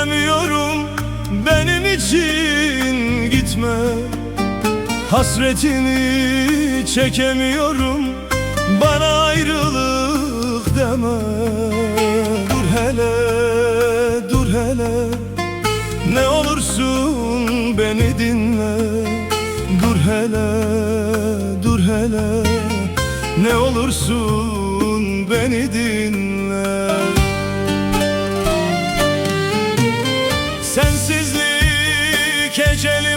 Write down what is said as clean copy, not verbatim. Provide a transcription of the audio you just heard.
Dönemiyorum, benim için gitme. Hasretini çekemiyorum, bana ayrılık deme. Dur hele, dur hele, ne olursun beni dinle. Dur hele, dur hele, ne olursun beni dinle. Sensizlik eceli